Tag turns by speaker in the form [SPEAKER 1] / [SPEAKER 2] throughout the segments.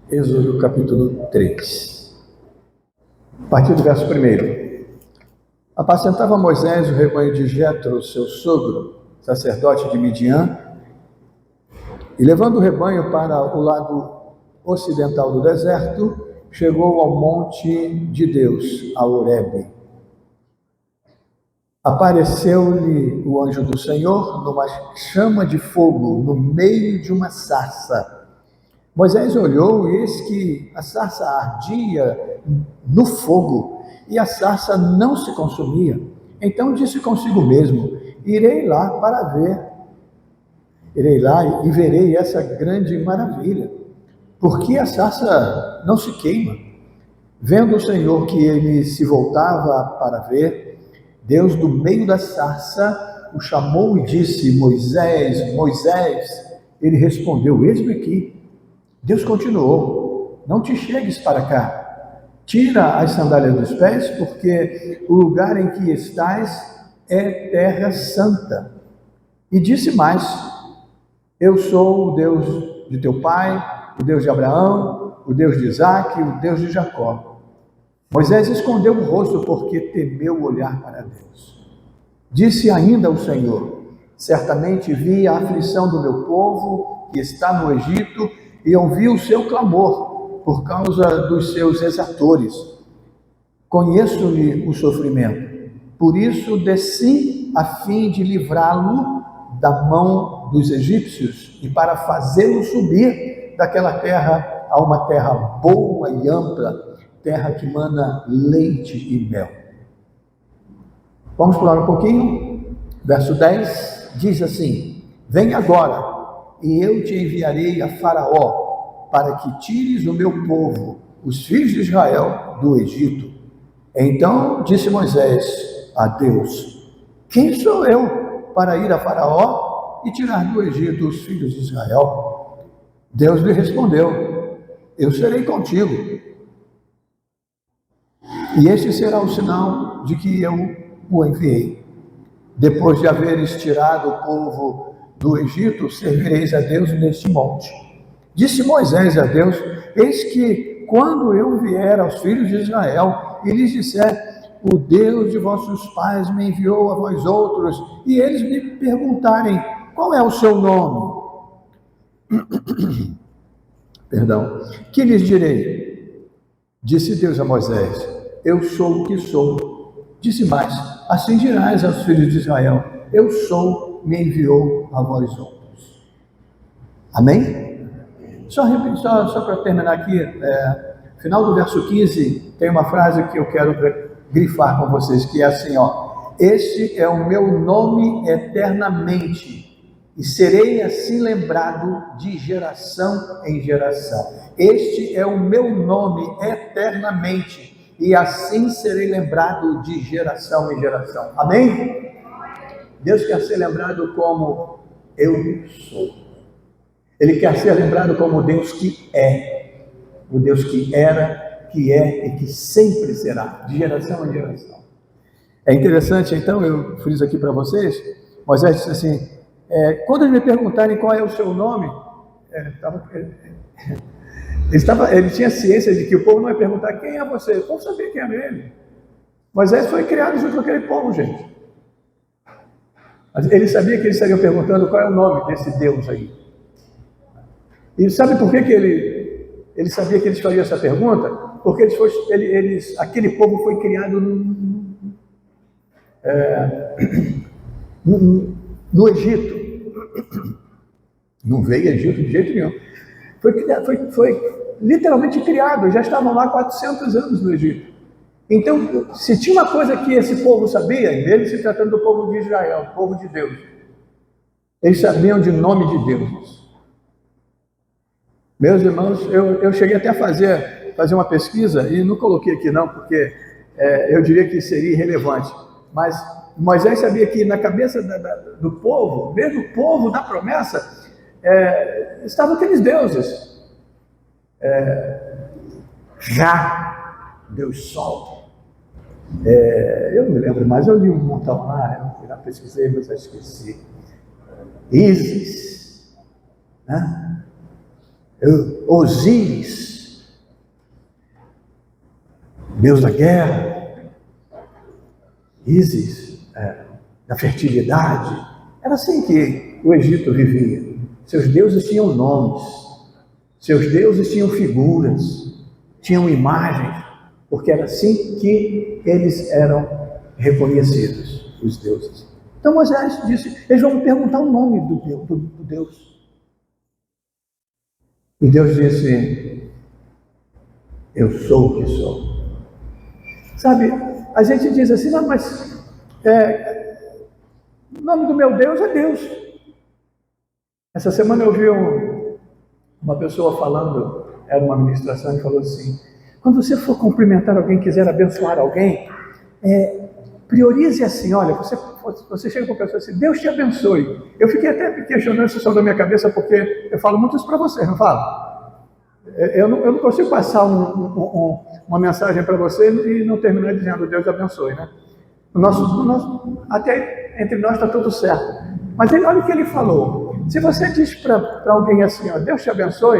[SPEAKER 1] Êxodo capítulo 3. A partir do verso 1. Apacentava Moisés o rebanho de Jetro, seu sogro, sacerdote de Midian, e levando o rebanho para o lado ocidental do deserto, chegou ao monte de Deus, a Horebe. Apareceu-lhe o anjo do Senhor numa chama de fogo, no meio de uma sarça. Moisés olhou e eis que a sarça ardia no fogo e a sarça não se consumia. Então disse consigo mesmo: irei lá e verei essa grande maravilha. Porque a sarça não se queima? Vendo o Senhor que ele se voltava para ver, Deus do meio da sarça o chamou e disse: Moisés, Moisés. Ele respondeu: eis-me aqui. Deus continuou: não te chegues para cá, tira as sandálias dos pés, porque o lugar em que estás é terra santa. E disse mais: eu sou o Deus de teu pai, o Deus de Abraão, o Deus de Isaque, o Deus de Jacó. Moisés escondeu o rosto porque temeu olhar para Deus. Disse ainda o Senhor: certamente vi a aflição do meu povo que está no Egito e ouvi o seu clamor por causa dos seus exatores. Conheço-lhe o sofrimento, por isso desci a fim de livrá-lo da mão dos egípcios e para fazê-lo subir daquela terra a uma terra boa e ampla, terra que mana leite e mel. Vamos pular um pouquinho. Verso 10 diz assim: vem agora, e eu te enviarei a Faraó, para que tires o meu povo, os filhos de Israel, do Egito. Então disse Moisés a Deus: quem sou eu para ir a Faraó e tirar do Egito os filhos de Israel? Deus lhe respondeu: eu serei contigo, e este será o sinal de que eu o enviei. Depois de haveres tirado o povo do Egito, servireis a Deus neste monte. Disse Moisés a Deus: eis que quando eu vier aos filhos de Israel e lhes disser: o Deus de vossos pais me enviou a vós outros, e eles me perguntarem: qual é o seu nome? Que lhes direi? Disse Deus a Moisés: eu sou o que sou. Disse mais: assim dirás aos filhos de Israel: eu sou, me enviou a vós outros. Amém? Só para terminar aqui, final do verso 15, tem uma frase que eu quero grifar com vocês, que é assim, ó: este é o meu nome eternamente, e serei assim lembrado de geração em geração. Este é o meu nome eternamente, e assim serei lembrado de geração em geração. Amém? Deus quer ser lembrado como eu sou. Ele quer ser lembrado como o Deus que é, o Deus que era, que é e que sempre será, de geração em geração. É interessante, então, eu friso aqui para vocês, Moisés disse assim: quando eles me perguntarem qual é o seu nome, ele tinha ciência de que o povo não ia perguntar quem é você, o povo sabia quem era ele. Moisés foi criado junto com aquele povo, gente. Ele sabia que eles estariam perguntando qual é o nome desse Deus aí. E sabe por que ele sabia que eles fariam essa pergunta? Porque aquele povo foi criado no Egito. Não veio Egito de jeito nenhum. Foi literalmente criado, já estavam lá 400 anos no Egito. Então, se tinha uma coisa que esse povo sabia, ele se tratando do povo de Israel, o povo de Deus, eles sabiam de nome de Deus. Meus irmãos, eu cheguei até a fazer uma pesquisa, e não coloquei aqui não, porque eu diria que seria irrelevante, mas Moisés sabia que na cabeça do povo, mesmo o povo da promessa, estavam aqueles deuses. Deus Sol. Eu não me lembro mais, eu li um montão lá, eu já pesquisei, mas já esqueci. Ísis, né? Osíris, Deus da guerra, Ísis, da fertilidade. Era assim que o Egito vivia. Seus deuses tinham nomes, seus deuses tinham figuras, tinham imagens, porque era assim que eles eram reconhecidos, os deuses. Então Moisés disse, eles vão perguntar o nome do Deus. E Deus disse, eu sou o que sou. Sabe, a gente diz assim, não, mas o nome do meu Deus é Deus. Essa semana eu vi uma pessoa falando, era uma ministração, e falou assim, quando você for cumprimentar alguém, quiser abençoar alguém, priorize assim, olha, você chega com a pessoa assim, Deus te abençoe. Eu fiquei até questionando isso sobre a minha cabeça, porque eu falo muito isso para você, não falo? Eu não consigo passar uma mensagem para você e não terminar dizendo Deus te abençoe, né? Até entre nós está tudo certo. Mas olha o que ele falou. Se você diz para alguém assim, ó, Deus te abençoe,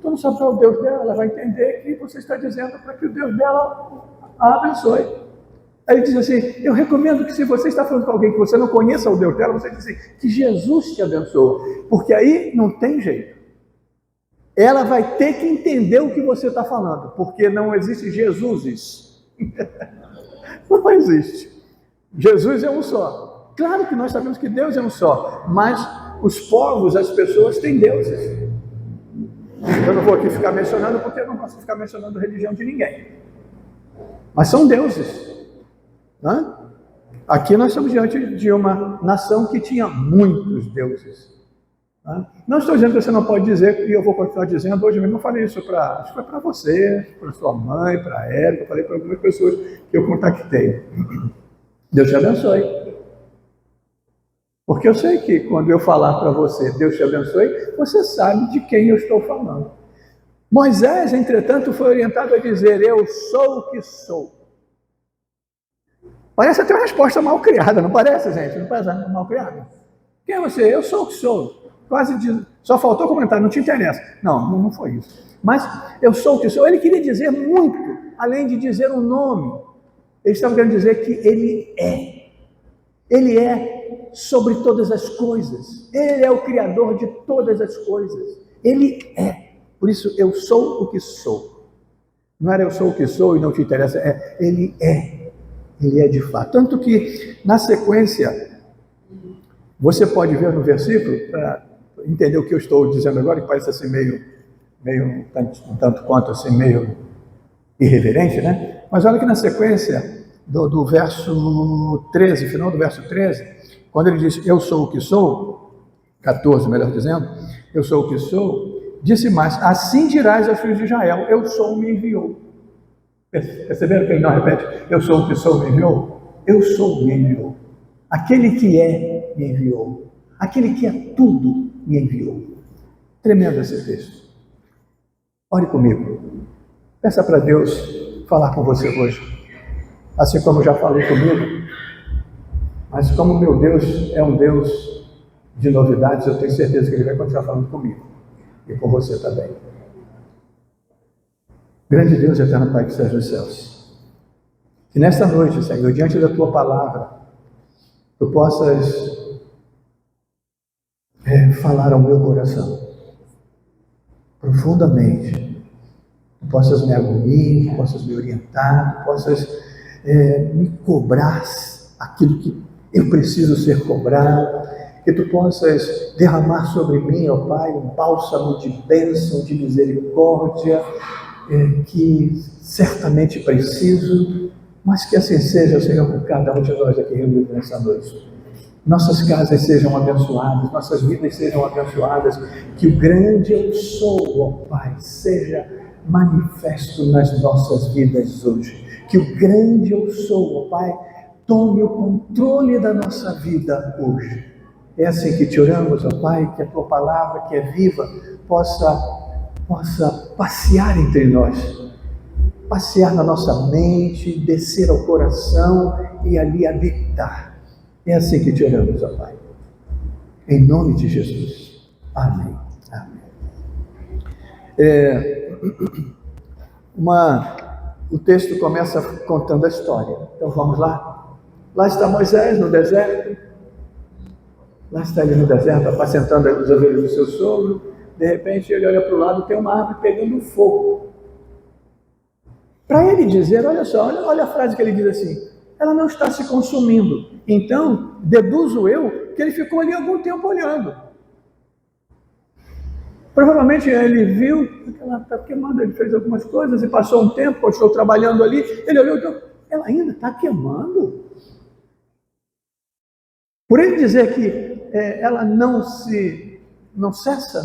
[SPEAKER 1] tu não sabe qual é o Deus dela, ela vai entender que você está dizendo para que o Deus dela a abençoe. Aí ele diz assim, eu recomendo que se você está falando com alguém que você não conheça o Deus dela, você diz assim, que Jesus te abençoe, porque aí não tem jeito. Ela vai ter que entender o que você está falando, porque não existe Jesuses. Não existe. Jesus é um só. Claro que nós sabemos que Deus é um só, mas os povos, as pessoas têm deuses. Eu não vou aqui ficar mencionando, porque eu não posso ficar mencionando a religião de ninguém. Mas são deuses. Né? Aqui nós estamos diante de uma nação que tinha muitos deuses. Né? Não estou dizendo que você não pode dizer, e eu vou continuar dizendo, hoje mesmo eu falei isso acho que foi para você, para sua mãe, para a Érica, eu falei para algumas pessoas que eu contactei. Deus te abençoe. Porque eu sei que quando eu falar para você, Deus te abençoe, você sabe de quem eu estou falando. Moisés, entretanto, foi orientado a dizer, eu sou o que sou. Parece até uma resposta mal criada, não parece, gente? Não parece mal criada? Quem é você? Eu sou o que sou. Quase só faltou comentar, não te interessa. Não foi isso. Mas eu sou o que sou. Ele queria dizer muito, além de dizer um nome. Ele estava querendo dizer que ele é. Ele é sobre todas as coisas. Ele é o Criador de todas as coisas. Ele é. Por isso, eu sou o que sou. Não era eu sou o que sou e não te interessa. Ele é. Ele é de fato. Tanto que, na sequência, você pode ver no versículo, para entender o que eu estou dizendo agora, que parece assim meio um tanto quanto assim, meio irreverente, né? Mas olha que na sequência do verso 13, final do verso 13, quando ele diz, eu sou o que sou, 14, melhor dizendo, eu sou o que sou, disse mais, assim dirás aos filhos de Israel, eu sou, me enviou. Perceberam que ele não repete, eu sou o que sou, me enviou? Eu sou, me enviou. Aquele que é, me enviou. Aquele que é tudo, me enviou. Tremendo esse texto. Ore comigo. Peça para Deus falar com você hoje. Assim como já falou comigo. Mas como meu Deus é um Deus de novidades, eu tenho certeza que Ele vai continuar falando comigo. E com você também. Grande Deus, eterno Pai que estás nos céus. Que nesta noite, Senhor, diante da Tua palavra, Tu possas falar ao meu coração profundamente. Tu possas me agorir, tu possas me orientar, tu possas me cobrar aquilo que eu preciso ser cobrado, que tu possas derramar sobre mim, ó Pai, um bálsamo de bênção, de misericórdia, que certamente preciso, mas que assim seja, Senhor, por cada um de nós aqui reunidos nessa noite. Nossas casas sejam abençoadas, nossas vidas sejam abençoadas, que o grande eu sou, ó Pai, seja manifesto nas nossas vidas hoje. Que o grande eu sou, ó Pai, tome o controle da nossa vida hoje. É assim que te oramos, ó Pai, que a Tua palavra, que é viva, possa passear entre nós, passear na nossa mente, descer ao coração e ali habitar. É assim que te oramos, ó Pai. Em nome de Jesus. Amém. Amém. o texto começa contando a história. Então vamos lá. Lá está Moisés no deserto. Lá está ele no deserto, apacentando as ovelhas do seu sogro. De repente ele olha para o lado, tem uma árvore pegando fogo. Para ele dizer, olha só, olha a frase que ele diz assim: ela não está se consumindo. Então, deduzo eu que ele ficou ali algum tempo olhando. Provavelmente ele viu, ela está queimando, ele fez algumas coisas e passou um tempo, continuou trabalhando ali, ele olhou e falou, ela ainda está queimando? Por ele dizer que ela não cessa,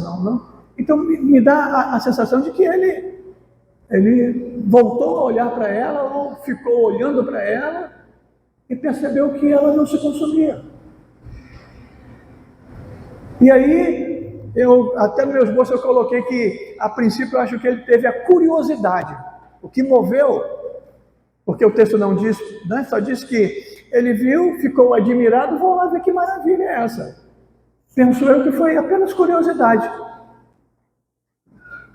[SPEAKER 1] então me dá a sensação de que ele voltou a olhar para ela, ou ficou olhando para ela, e percebeu que ela não se consumia. E aí, até no meu esboço eu coloquei que, a princípio, eu acho que ele teve a curiosidade. O que moveu, porque o texto não diz, né, só diz que ele viu, ficou admirado, vou lá ver que maravilha é essa. Penso eu que foi apenas curiosidade.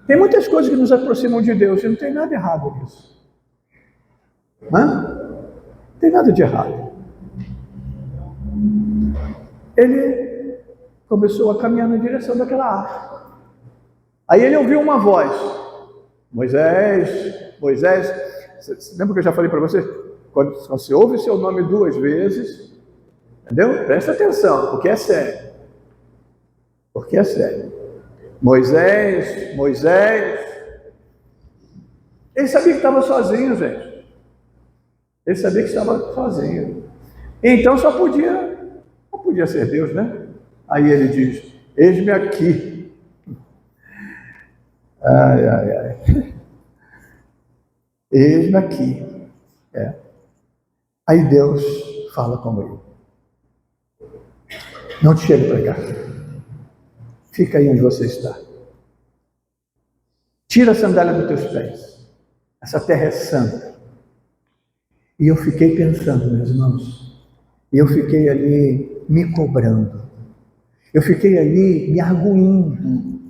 [SPEAKER 1] Tem muitas coisas que nos aproximam de Deus, e não tem nada errado nisso. Não tem nada de errado. Ele começou a caminhar na direção daquela árvore. Aí ele ouviu uma voz: Moisés, Moisés. Você lembra que eu já falei para você? Quando você ouve seu nome 2 vezes, entendeu? Presta atenção, porque é sério. Porque é sério. Moisés, Moisés. Ele sabia que estava sozinho, gente. Ele sabia que estava sozinho. Então só podia ser Deus, né? Aí ele diz: eis-me aqui. Ai, ai, ai. Eis-me aqui. Aí Deus fala com ele: não te chegue para cá. Fica aí onde você está. Tira a sandália dos teus pés. Essa terra é santa. E eu fiquei pensando, meus irmãos, eu fiquei ali me cobrando. Eu fiquei ali me arguindo,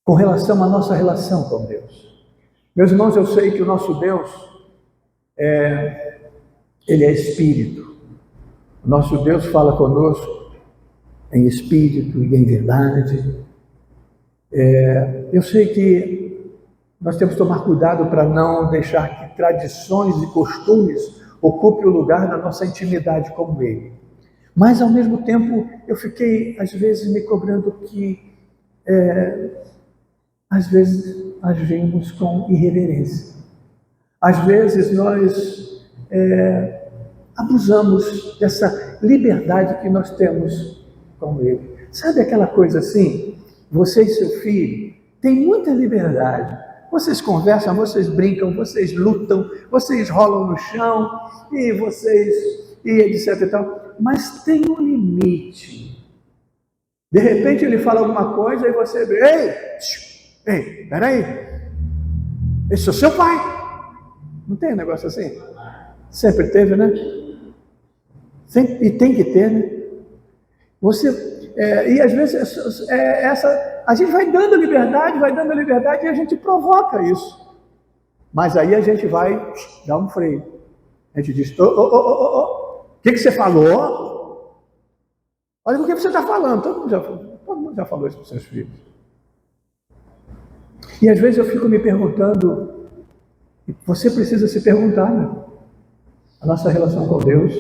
[SPEAKER 1] com relação à nossa relação com Deus. Meus irmãos, eu sei que o nosso Deus, Ele é Espírito. O nosso Deus fala conosco em Espírito e em verdade. Eu sei que nós temos que tomar cuidado para não deixar que tradições e costumes ocupem o lugar da nossa intimidade com Ele. Mas, ao mesmo tempo, eu fiquei, às vezes, me cobrando que, às vezes, agimos com irreverência. Às vezes, nós abusamos dessa liberdade que nós temos com Ele. Sabe aquela coisa assim? Você e seu filho têm muita liberdade. Vocês conversam, vocês brincam, vocês lutam, vocês rolam no chão, e etc e tal. Mas tem um limite. De repente ele fala alguma coisa e você vê: ei, peraí, esse é o seu pai. Não tem um negócio assim? Sempre teve, né? E tem que ter, né? E às vezes a gente vai dando liberdade e a gente provoca isso. Mas aí a gente vai dar um freio. A gente diz: o que você falou? Olha o que você está falando. Todo mundo já falou isso para os seus filhos. E às vezes eu fico me perguntando, você precisa se perguntar, né? A nossa relação com Deus.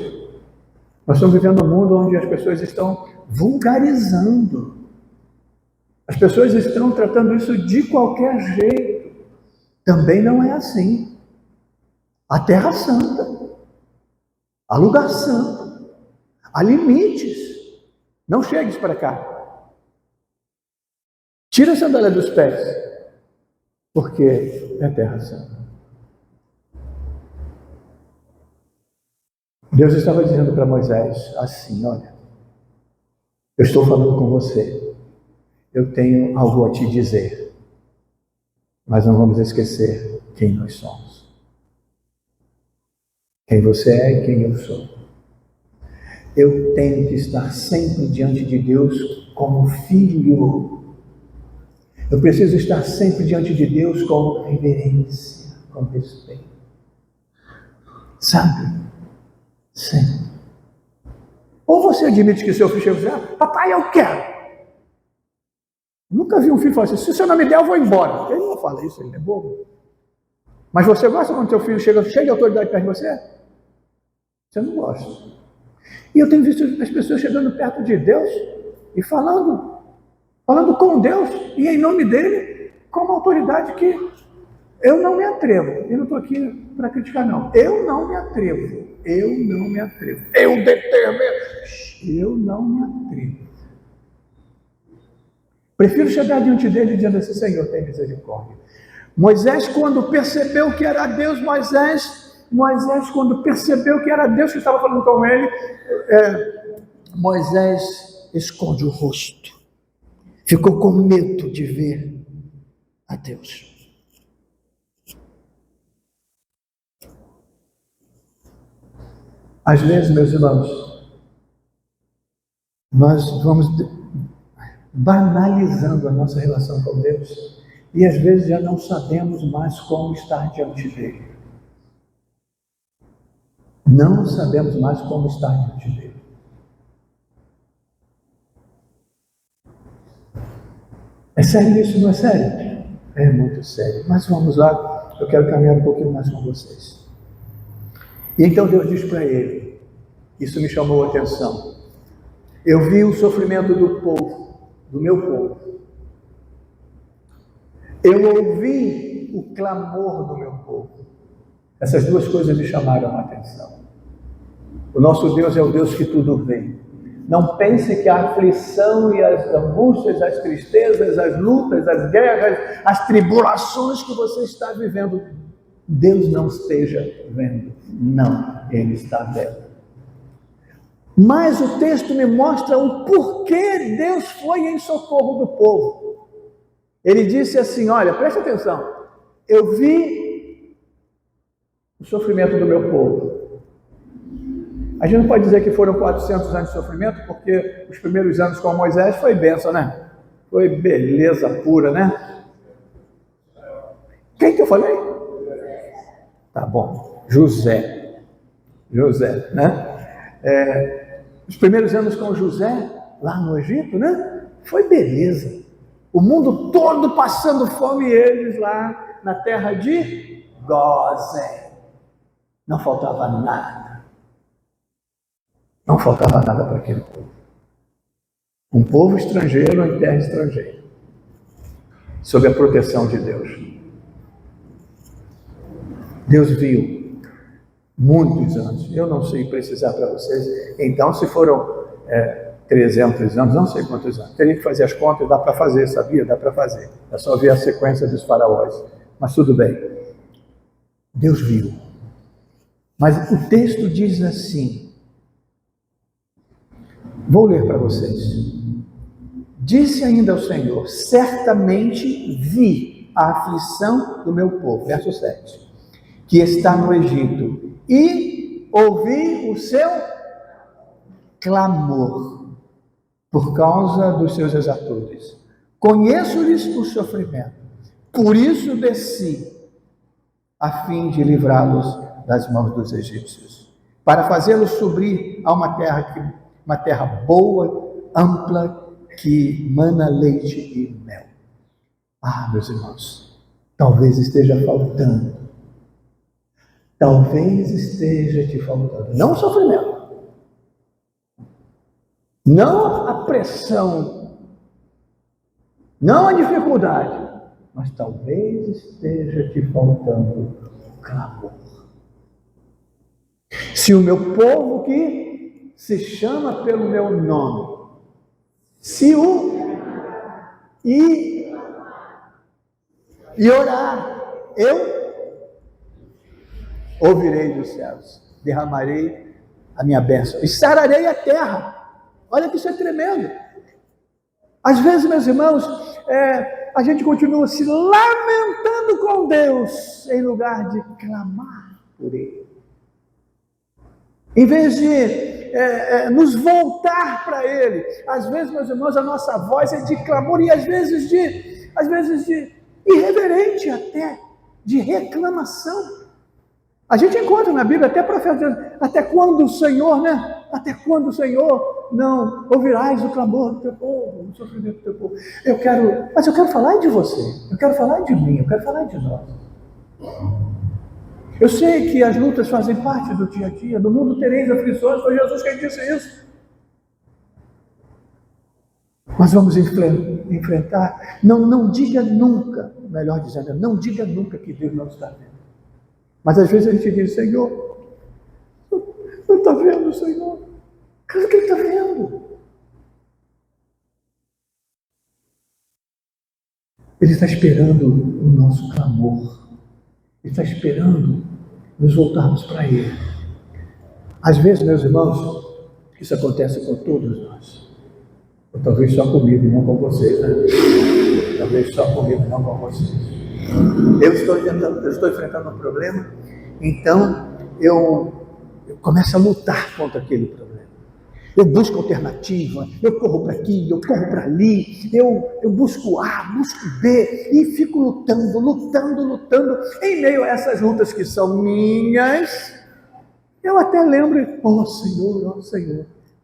[SPEAKER 1] Nós estamos vivendo um mundo onde as pessoas estão vulgarizando. As pessoas estão tratando isso de qualquer jeito. Também não é assim. A terra santa. Há lugar santo, há limites. Não chegues para cá. Tira a sandália dos pés, porque é terra santa. Deus estava dizendo para Moisés assim: olha, eu estou falando com você, eu tenho algo a te dizer, mas não vamos esquecer quem nós somos. Quem você é e quem eu sou. Eu tenho que estar sempre diante de Deus como filho. Eu preciso estar sempre diante de Deus com reverência, com respeito. Sabe? Sempre. Ou você admite que seu filho chega e diz, papai, eu quero. Nunca vi um filho falar assim, se você não me der, eu vou embora. Ele não fala isso, ele é bobo. Mas você gosta quando seu filho chega cheio de autoridade perto de você? Você não gosta. E eu tenho visto as pessoas chegando perto de Deus e falando com Deus e em nome dele, com uma autoridade que eu não me atrevo. Eu não estou aqui para criticar, não. Eu não me atrevo. Eu não me atrevo. Eu determino. Eu não me atrevo. Prefiro chegar diante dele dizendo assim, Senhor, tem misericórdia. Moisés, quando percebeu que era Deus, Moisés, quando percebeu que era Deus que estava falando com ele, Moisés esconde o rosto. Ficou com medo de ver a Deus. Às vezes, meus irmãos, nós vamos banalizando a nossa relação com Deus e às vezes já não sabemos mais como estar diante dele. Não sabemos mais como estar diante dele. É sério isso, não é sério? É muito sério. Mas vamos lá, eu quero caminhar um pouquinho mais com vocês. E então Deus diz para ele, isso me chamou a atenção. Eu vi o sofrimento do povo, do meu povo. Eu ouvi o clamor do meu povo. Essas duas coisas me chamaram a atenção. O nosso Deus é o Deus que tudo vê. Não pense que a aflição e as angústias, as tristezas, as lutas, as guerras, as tribulações que você está vivendo, Deus não esteja vendo. Não, Ele está vendo. Mas o texto me mostra o porquê Deus foi em socorro do povo. Ele disse assim, olha, presta atenção, eu vi o sofrimento do meu povo. A gente não pode dizer que foram 400 anos de sofrimento, porque os primeiros anos com Moisés foi bênção, né? Foi beleza pura, né? Quem que eu falei? Tá bom, José, né? Os primeiros anos com José, lá no Egito, né? Foi beleza. O mundo todo passando fome e eles lá na terra de Gósen. Não faltava nada. Não faltava nada para aquele povo. Um povo estrangeiro em terra estrangeira. Sob a proteção de Deus. Deus viu muitos anos. Eu não sei precisar para vocês. Então, se foram 300 anos, não sei quantos anos. Teria que fazer as contas, dá para fazer, sabia? Dá para fazer. É só ver a sequência dos faraós. Mas tudo bem. Deus viu. Mas o texto diz assim, vou ler para vocês. Disse ainda o Senhor, certamente vi a aflição do meu povo, verso 7, que está no Egito, e ouvi o seu clamor por causa dos seus exatores. Conheço-lhes o sofrimento, por isso desci, a fim de livrá-los das mãos dos egípcios, para fazê-los subir a uma terra boa, ampla, que mana leite e mel. Ah, meus irmãos, talvez esteja faltando. Talvez esteja te faltando. Não o sofrimento. Não a pressão. Não a dificuldade. Mas talvez esteja te faltando o clamor. Se o meu povo que se chama pelo meu nome, se o e orar, eu ouvirei dos céus, derramarei a minha bênção e sararei a terra. Olha que isso é tremendo. Às vezes, meus irmãos, a gente continua se lamentando com Deus em lugar de clamar por Ele. Em vez de nos voltar para Ele. Às vezes, meus irmãos, a nossa voz é de clamor e às vezes às vezes de irreverente até, de reclamação. A gente encontra na Bíblia até profetas dizendo, até quando o Senhor, né? Até quando o Senhor não ouvirás o clamor do teu povo, o sofrimento do teu povo? Mas eu quero falar de você, eu quero falar de mim, eu quero falar de nós. Eu sei que as lutas fazem parte do dia a dia, no mundo tereis aflições, foi Jesus quem disse isso. Mas vamos enfrentar. Não diga nunca, melhor dizendo, não diga nunca que Deus não está vendo. Mas às vezes a gente diz, Senhor, não está vendo, Senhor? Claro que Ele está vendo. Ele está esperando o nosso clamor. Ele está esperando nos voltarmos para Ele. Às vezes, meus irmãos, isso acontece com todos nós. Ou talvez só comigo e não com vocês, né? Talvez só comigo e não com vocês. Eu estou enfrentando um problema, então eu começo a lutar contra aquele problema. Eu busco alternativa, eu corro para aqui, eu corro para ali, eu busco A, busco B, e fico lutando. Em meio a essas lutas que são minhas, eu até lembro, ó Senhor,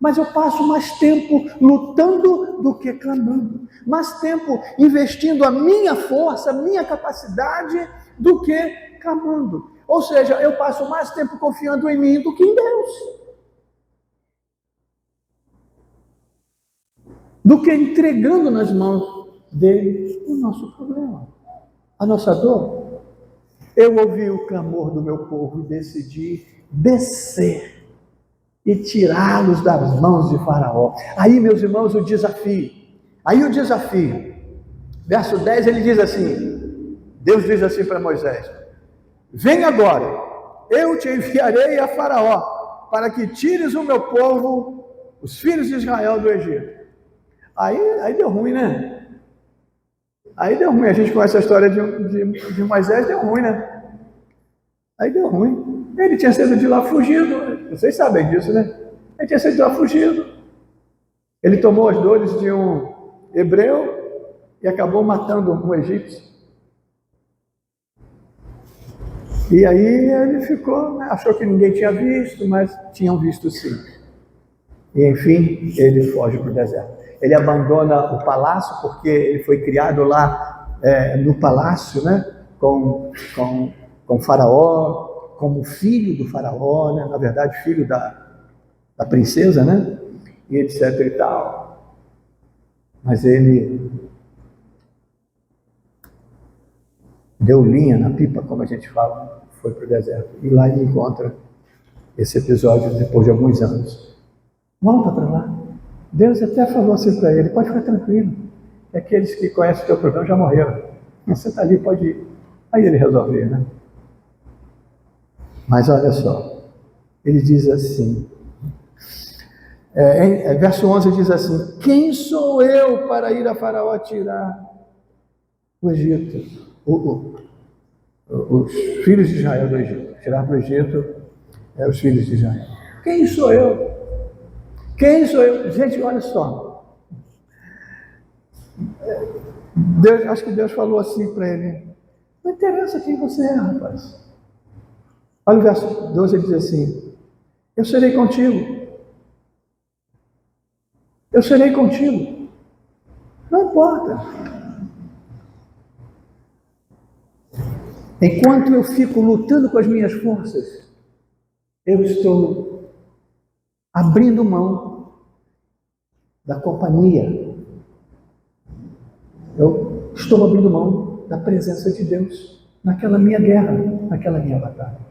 [SPEAKER 1] mas eu passo mais tempo lutando do que clamando, mais tempo investindo a minha força, a minha capacidade, do que clamando. Ou seja, eu passo mais tempo confiando em mim do que em Deus. Do que entregando nas mãos dele o nosso problema, a nossa dor. Eu ouvi o clamor do meu povo e decidi descer e tirá-los das mãos de Faraó. Aí, meus irmãos, o desafio. Verso 10, ele diz assim, Deus diz assim para Moisés, vem agora, eu te enviarei a Faraó, para que tires o meu povo, os filhos de Israel, do Egito. Aí deu ruim, né? Aí deu ruim, a gente conhece a história de Moisés, deu ruim, né? Aí deu ruim. Ele tinha sido de lá fugido, vocês sabem disso, né? Ele tinha sido de lá fugido. Ele tomou as dores de um hebreu e acabou matando um egípcio. E aí ele ficou, achou que ninguém tinha visto, mas tinham visto sim. E enfim, ele foge para o deserto. Ele abandona o palácio, porque ele foi criado lá no palácio, né? Com Faraó, como filho do Faraó, né? Na verdade, filho da princesa, né? E etc e tal. Mas ele deu linha na pipa, como a gente fala, foi para o deserto. E lá ele encontra esse episódio depois de alguns anos. Volta para lá. Deus até falou assim para ele, pode ficar tranquilo, que aqueles que conhecem o teu problema já morreram. Você está ali, pode ir. Aí ele resolveu, né? Mas olha só, ele diz assim, verso 11 diz assim, quem sou eu para ir a Faraó tirar o Egito, os filhos de Israel do Egito, tirar do Egito os filhos de Israel. Quem sou eu? Quem sou eu? Gente, olha só. Acho que Deus falou assim para ele, não interessa quem você é, rapaz. Olha o verso 12, ele diz assim, eu serei contigo. Eu serei contigo. Não importa. Enquanto eu fico lutando com as minhas forças, eu estou abrindo mão da companhia. Eu estou abrindo mão da presença de Deus naquela minha guerra, naquela minha batalha.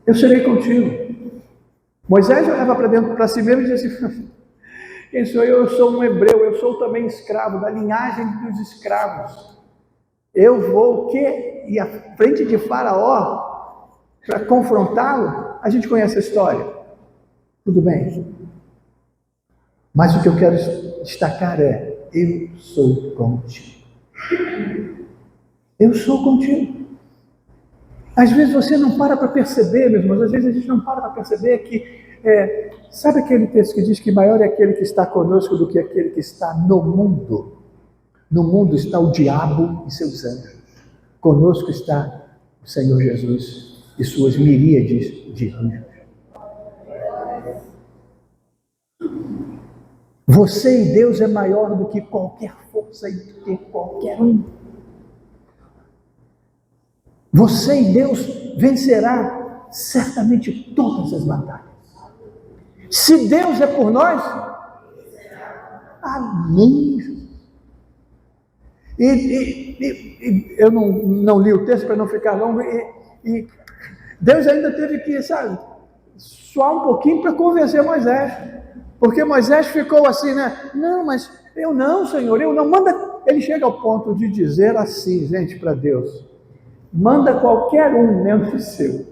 [SPEAKER 1] Eu serei contigo. Moisés olhava para dentro, para si mesmo e dizia assim, quem sou eu? Eu sou um hebreu, eu sou também escravo, da linhagem dos escravos. Eu vou o quê? Ir à frente de Faraó para confrontá-lo? A gente conhece a história. Tudo bem. Mas o que eu quero destacar é, eu sou contigo. Eu sou contigo. Às vezes você não para perceber, meus irmãos, às vezes a gente não para perceber que, sabe aquele texto que diz que maior é aquele que está conosco do que aquele que está no mundo? No mundo está o diabo e seus anjos. Conosco está o Senhor Jesus e suas miríades de anjos. Você e Deus é maior do que qualquer força e do que qualquer um. Você e Deus vencerá certamente todas as batalhas. Se Deus é por nós, amém. E eu não li o texto para não ficar longo, e Deus ainda teve que, suar um pouquinho para convencer Moisés, porque Moisés ficou assim, né? Não, mas eu não, Senhor, eu não. Manda. Ele chega ao ponto de dizer assim, gente, para Deus: manda qualquer um menos seu.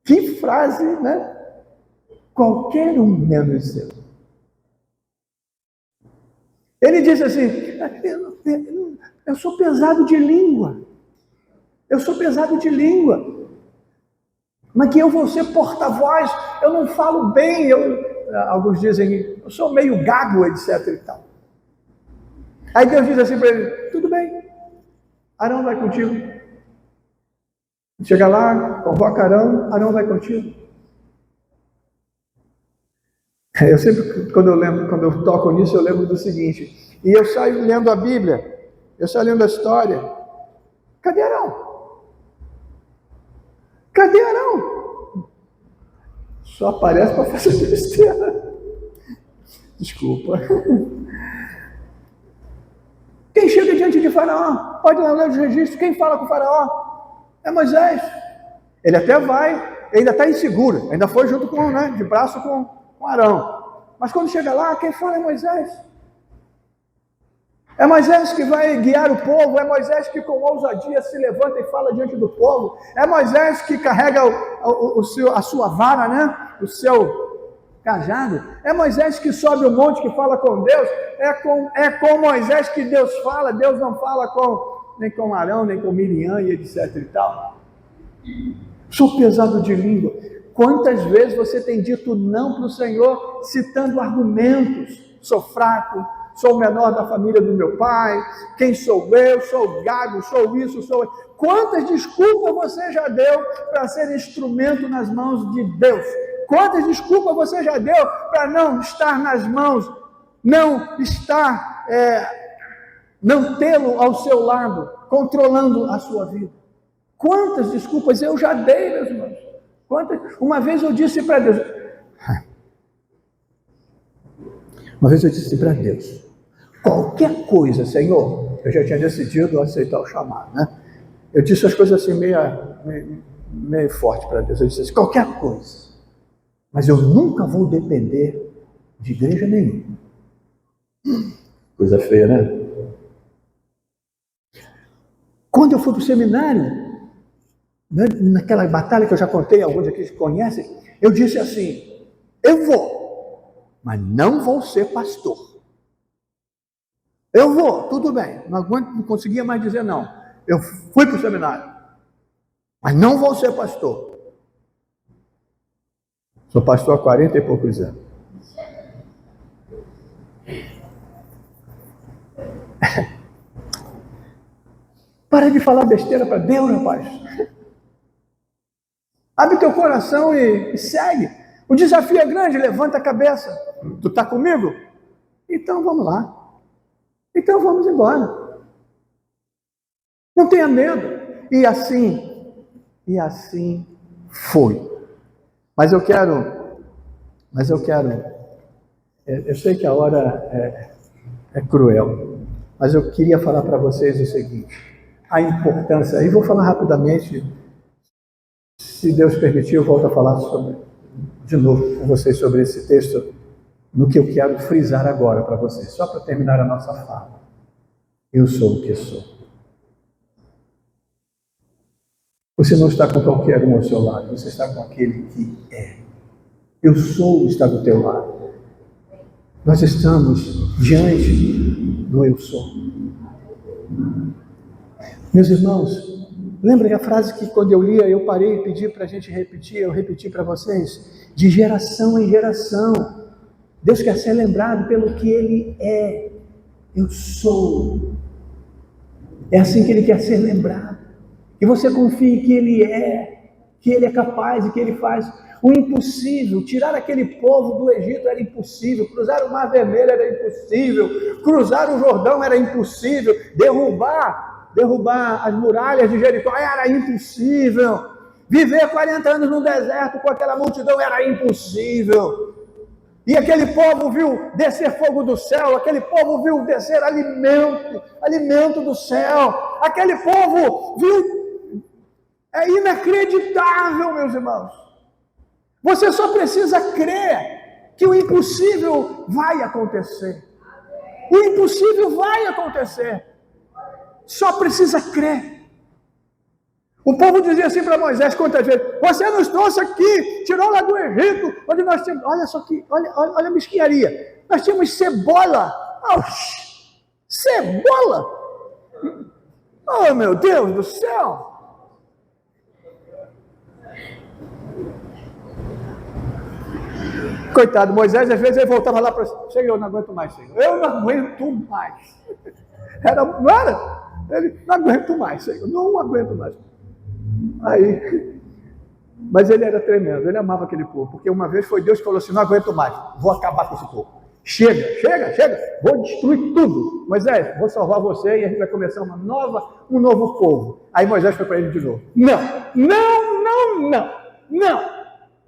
[SPEAKER 1] Que frase, né? Qualquer um menos seu. Ele disse assim: eu sou pesado de língua. Eu sou pesado de língua. Mas que eu vou ser porta-voz, eu não falo bem, alguns dizem, eu sou meio gago, etc e tal. Aí Deus diz assim para ele: tudo bem, Arão vai contigo. Chega lá, convoca Arão vai contigo. Eu sempre, quando eu toco nisso, eu lembro do seguinte, e eu saio lendo a Bíblia, eu saio lendo a história. Cadê Arão? Cadê Arão? Só aparece para fazer besteira. Desculpa. Quem chega diante de Faraó? Pode ler os registros. Quem fala com o Faraó? É Moisés. Ele até vai, ainda está inseguro, ainda foi junto com, né, de braço com Arão. Mas quando chega lá, quem fala é Moisés. É Moisés que vai guiar o povo, é Moisés que com ousadia se levanta e fala diante do povo, é Moisés que carrega a sua vara, né? O seu cajado, é Moisés que sobe o monte, que fala com Deus, é com Moisés que Deus fala, Deus não fala nem com Arão, nem com Miriam e etc e tal. Sou pesado de língua. Quantas vezes você tem dito não para o Senhor, citando argumentos? Sou fraco, sou o menor da família do meu pai, quem sou eu, sou gago, sou isso, sou... Quantas desculpas você já deu para ser instrumento nas mãos de Deus? Quantas desculpas você já deu para não estar nas mãos, não estar, não tê-lo ao seu lado, controlando a sua vida? Quantas desculpas eu já dei, meus irmãos? Uma vez eu disse para Deus, qualquer coisa, Senhor, eu já tinha decidido aceitar o chamado, né? Eu disse as coisas assim meio forte para Deus. Eu disse assim: qualquer coisa, mas eu nunca vou depender de igreja nenhuma. Coisa feia, né? Quando eu fui para o seminário, né, naquela batalha que eu já contei, alguns aqui conhecem, eu disse assim: eu vou, mas não vou ser pastor. Eu vou, tudo bem, não conseguia mais dizer não. Eu fui para o seminário, mas não vou ser pastor. Sou pastor há 40 e poucos anos. Para de falar besteira para Deus, rapaz. Abre teu coração e segue. O desafio é grande, levanta a cabeça. Tu está comigo? Então vamos lá. Então vamos embora. Não tenha medo. E assim foi. Mas eu sei que a hora é cruel, mas eu queria falar para vocês o seguinte: a importância, e vou falar rapidamente, se Deus permitir, eu volto a falar de novo com vocês sobre esse texto, no que eu quero frisar agora para vocês, só para terminar a nossa fala. Eu sou o que sou. Você não está com qualquer um ao seu lado, você está com aquele que é. Eu sou está do teu lado. Nós estamos diante do eu sou. Meus irmãos, lembrem a frase que quando eu lia, eu parei e pedi para a gente repetir, eu repeti para vocês: de geração em geração, Deus quer ser lembrado pelo que Ele é. Eu sou. É assim que ele quer ser lembrado. Que você confie que ele é capaz e que ele faz o impossível. Tirar aquele povo do Egito era impossível, cruzar o Mar Vermelho era impossível, cruzar o Jordão era impossível, derrubar as muralhas de Jericó era impossível, viver 40 anos no deserto com aquela multidão era impossível. E aquele povo viu descer fogo do céu, aquele povo viu descer alimento do céu, aquele povo viu. É inacreditável, meus irmãos. Você só precisa crer que o impossível vai acontecer. O impossível vai acontecer. Só precisa crer. O povo dizia assim para Moisés quantas vezes: você nos trouxe aqui, tirou lá do Egito, onde nós tínhamos, olha só que, olha a mesquinharia, nós tínhamos cebola. Cebola? Oh, meu Deus do céu! Coitado, Moisés, às vezes ele voltava lá para Senhor, eu não aguento mais, Senhor. Eu não aguento mais. Não era? Ele, não aguento mais, Senhor. Não aguento mais. Aí, mas ele era tremendo, ele amava aquele povo, porque uma vez foi Deus que falou assim: não aguento mais, vou acabar com esse povo. Chega, vou destruir tudo. Moisés, vou salvar você e a gente vai começar um novo povo. Aí Moisés foi para ele de novo: não.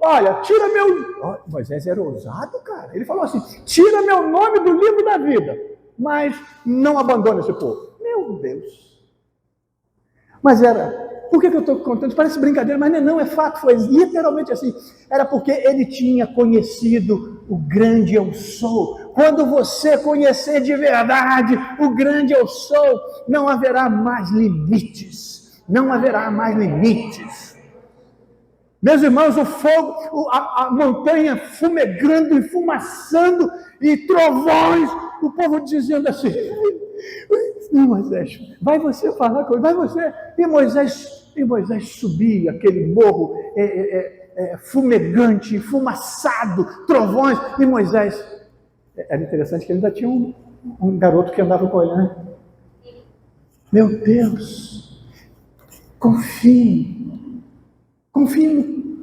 [SPEAKER 1] Olha, tira meu... Moisés era ousado, cara. Ele falou assim: tira meu nome do livro da vida, mas não abandone esse povo. Meu Deus. Mas era... Por que eu estou contando? Parece brincadeira, mas não é fato. Foi literalmente assim. Era porque ele tinha conhecido o grande eu sou. Quando você conhecer de verdade o grande eu sou, não haverá mais limites. Não haverá mais limites. Meus irmãos, o fogo, a montanha fumegando, enfumaçando, e trovões, o povo dizendo assim: Moisés, vai você falar comigo, vai você. E Moisés subia aquele morro fumegante, enfumaçado, trovões, e Moisés, era interessante que ele ainda tinha um garoto que andava com ele, né? Meu Deus, confie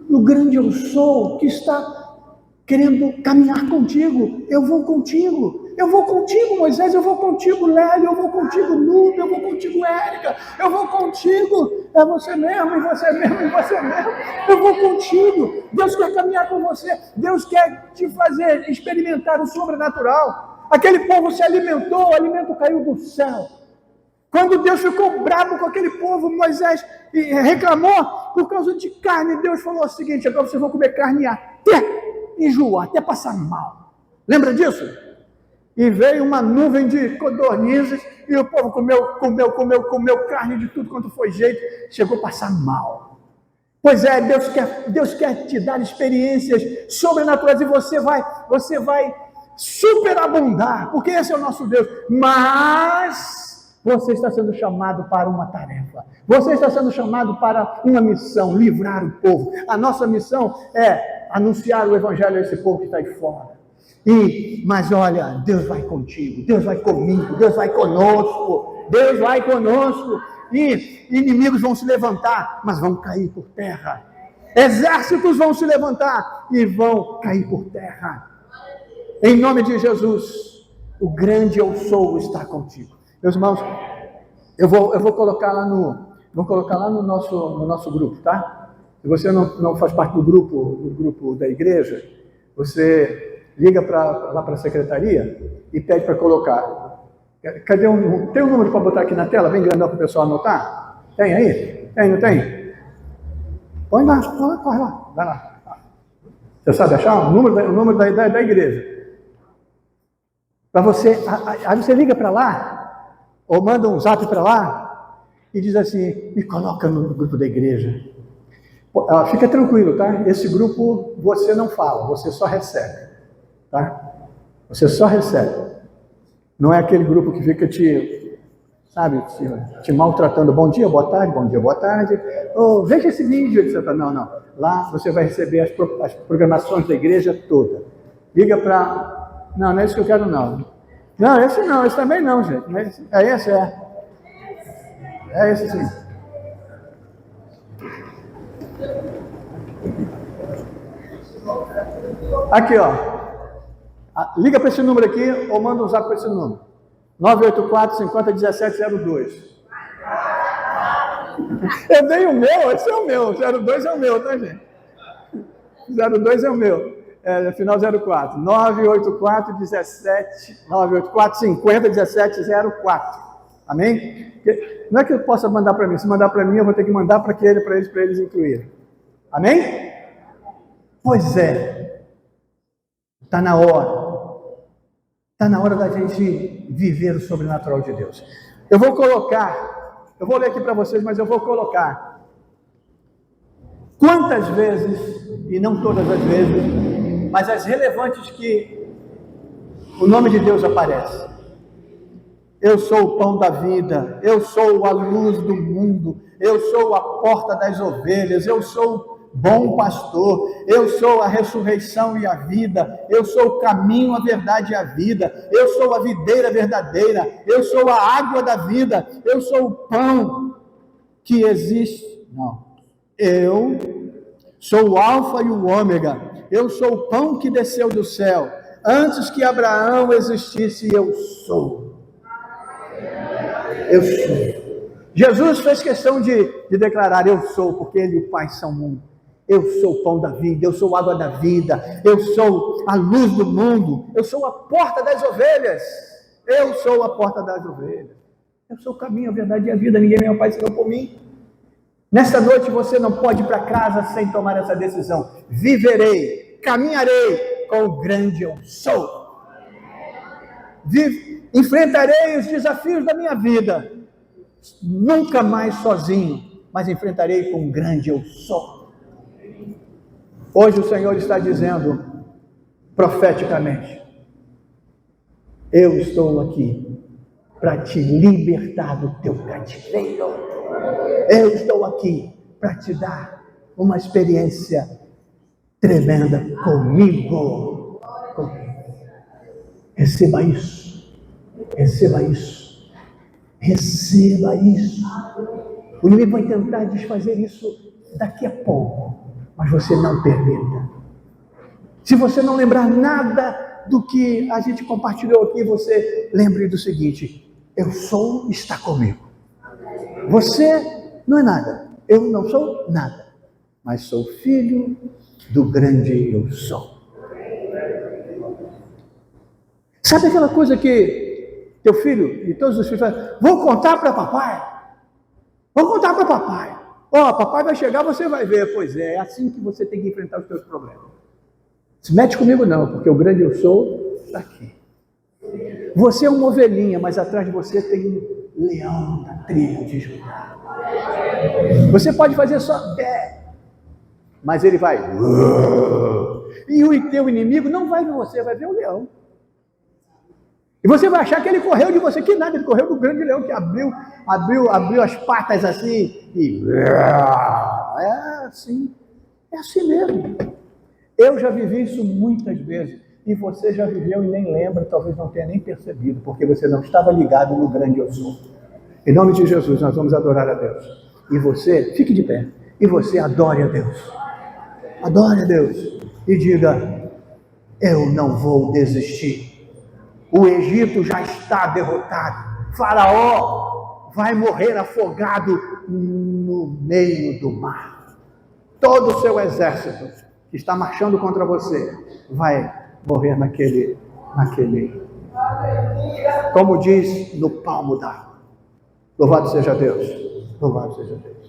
[SPEAKER 1] no grande eu sou, que está querendo caminhar contigo. Eu vou contigo, Moisés, eu vou contigo, Lélio, eu vou contigo, Nube, eu vou contigo, Érica, eu vou contigo, é você mesmo, e você mesmo, e você mesmo, eu vou contigo. Deus quer caminhar com você, Deus quer te fazer experimentar o sobrenatural. Aquele povo se alimentou, o alimento caiu do céu. Quando Deus ficou bravo com aquele povo, Moisés reclamou por causa de carne. Deus falou o seguinte: agora vocês vão comer carne até enjoar, até passar mal. Lembra disso? E veio uma nuvem de codornizes e o povo comeu carne de tudo quanto foi jeito, chegou a passar mal. Pois é, Deus quer te dar experiências sobrenaturais e você vai superabundar, porque esse é o nosso Deus. Mas você está sendo chamado para uma tarefa. Você está sendo chamado para uma missão, livrar o povo. A nossa missão é anunciar o evangelho a esse povo que está aí fora. Mas olha, Deus vai contigo, Deus vai comigo, Deus vai conosco, Deus vai conosco. E inimigos vão se levantar, mas vão cair por terra. Exércitos vão se levantar e vão cair por terra. Em nome de Jesus, o grande eu sou está contigo. Meus irmãos, eu vou colocar lá no nosso grupo, tá? Se você não faz parte do grupo da igreja, você liga lá para a secretaria e pede para colocar. Tem um número para botar aqui na tela, bem grandão para o pessoal anotar? Tem aí? Tem, não tem? Põe lá, corre lá, vai lá. Você sabe achar o número da igreja? Para você, aí você liga para lá, ou manda um zap para lá, e diz assim: me coloca no grupo da igreja. Fica tranquilo, tá? Esse grupo você não fala, você só recebe, tá? Você só recebe. Não é aquele grupo que fica te maltratando. Bom dia, boa tarde. Oh, veja esse vídeo, etc. Não. Lá você vai receber as programações da igreja toda. Liga para... Não é isso que eu quero, não. Não, esse também não, gente. É esse, é. É esse sim. Aqui, ó. Liga para esse número aqui ou manda um zap para esse número. 984-50-1702. Eu dei o meu, esse é o meu. 02 é o meu, tá, gente? 02 é o meu. Final 04. 984-50-1704. Amém? Não é que eu possa mandar para mim. Se mandar para mim, eu vou ter que mandar para eles incluírem. Amém? Pois é. Está na hora. Está na hora da gente viver o sobrenatural de Deus. Eu vou ler aqui para vocês, mas eu vou colocar quantas vezes, e não todas as vezes, mas as relevantes que o nome de Deus aparece. Eu sou o pão da vida, eu sou a luz do mundo, eu sou a porta das ovelhas, eu sou bom pastor, eu sou a ressurreição e a vida, eu sou o caminho, a verdade e a vida, eu sou a videira verdadeira, eu sou a água da vida, eu sou o pão que existe. Não, eu sou o alfa e o ômega, eu sou o pão que desceu do céu, antes que Abraão existisse, eu sou. Eu sou. Jesus fez questão de declarar, eu sou, porque Ele e o Pai são um. Eu sou o pão da vida, eu sou a água da vida, eu sou a luz do mundo, eu sou a porta das ovelhas, eu sou a porta das ovelhas, eu sou o caminho, a verdade e a vida, ninguém vem ao Pai senão por mim. Nesta noite você não pode ir para casa sem tomar essa decisão. Viverei, caminharei com o grande eu sou. Enfrentarei os desafios da minha vida, nunca mais sozinho, mas enfrentarei com o grande eu sou. Hoje o Senhor está dizendo, profeticamente, eu estou aqui para te libertar do teu cativeiro. Eu estou aqui para te dar uma experiência tremenda comigo. Receba isso. Receba isso. Receba isso. O inimigo vai tentar desfazer isso daqui a pouco, mas você não permita. Se você não lembrar nada do que a gente compartilhou aqui, você lembre do seguinte: eu sou, está comigo. Você não é nada, eu não sou nada, mas sou filho do grande eu sou. Sabe aquela coisa que teu filho e todos os filhos falam, vou contar para papai, vou contar para papai. Papai vai chegar, você vai ver. Pois é assim que você tem que enfrentar os teus problemas. Se mete comigo não, porque o grande eu sou está aqui. Você é uma ovelhinha, mas atrás de você tem um leão da tribo de Judá. Você pode fazer só mas ele vai. E o teu inimigo não vai ver você, vai ver o leão. E você vai achar que ele correu de você, que nada, ele correu do grande leão que abriu as patas assim e... É assim mesmo. Eu já vivi isso muitas vezes, e você já viveu e nem lembra, talvez não tenha nem percebido, porque você não estava ligado no grande eu sou. Em nome de Jesus, nós vamos adorar a Deus. E você, fique de pé, e você adore a Deus. Adore a Deus e diga, eu não vou desistir. O Egito já está derrotado. Faraó vai morrer afogado no meio do mar. Todo o seu exército que está marchando contra você vai morrer naquele, como diz, no palmo d'água. Louvado seja Deus. Louvado seja Deus.